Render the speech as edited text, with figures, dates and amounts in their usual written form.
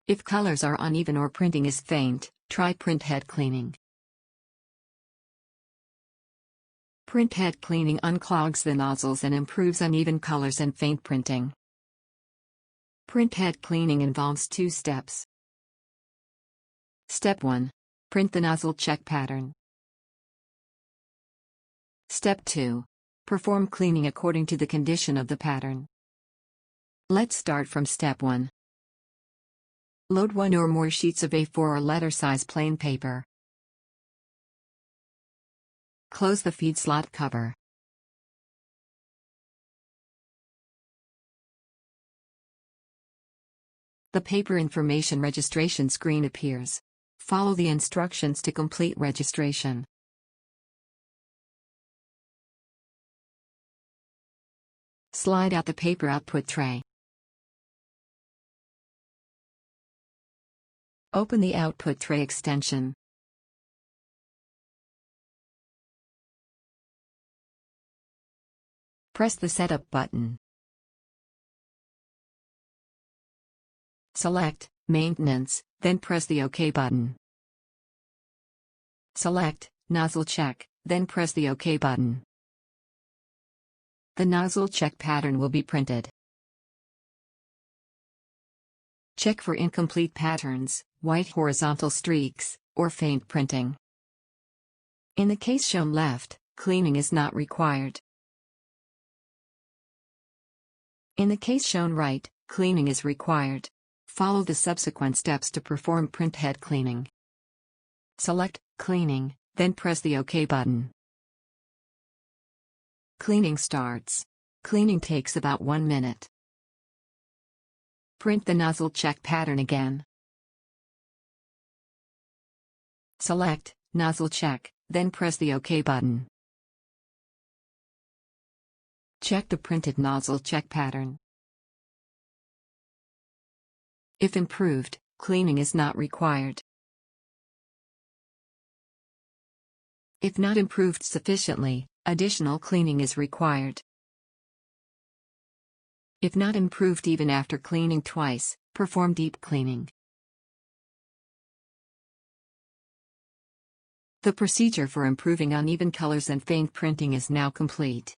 If colors are uneven or printing is faint, try printhead cleaning. Printhead cleaning unclogs the nozzles and improves uneven colors and faint printing. Printhead cleaning involves 2 steps. Step 1. Print the nozzle check pattern. Step 2. Perform cleaning according to the condition of the pattern. Let's start from step 1. Load 1 or more sheets of A4 or letter size plain paper. Close the feed slot cover. The paper information registration screen appears. Follow the instructions to complete registration. Slide out the paper output tray. Open the output tray extension. Press the Setup button. Select Maintenance, then press the OK button. Select Nozzle Check, then press the OK button. The nozzle check pattern will be printed. Check for incomplete patterns, white horizontal streaks, or faint printing. In the case shown left, cleaning is not required. In the case shown right, cleaning is required. Follow the subsequent steps to perform printhead cleaning. Select Cleaning, then press the OK button. Cleaning starts. Cleaning takes about 1 minute. Print the nozzle check pattern again. Select Nozzle Check, then press the OK button. Check the printed nozzle check pattern. If improved, cleaning is not required. If not improved sufficiently, additional cleaning is required. If not improved even after cleaning twice, perform deep cleaning. The procedure for improving uneven colors and faint printing is now complete.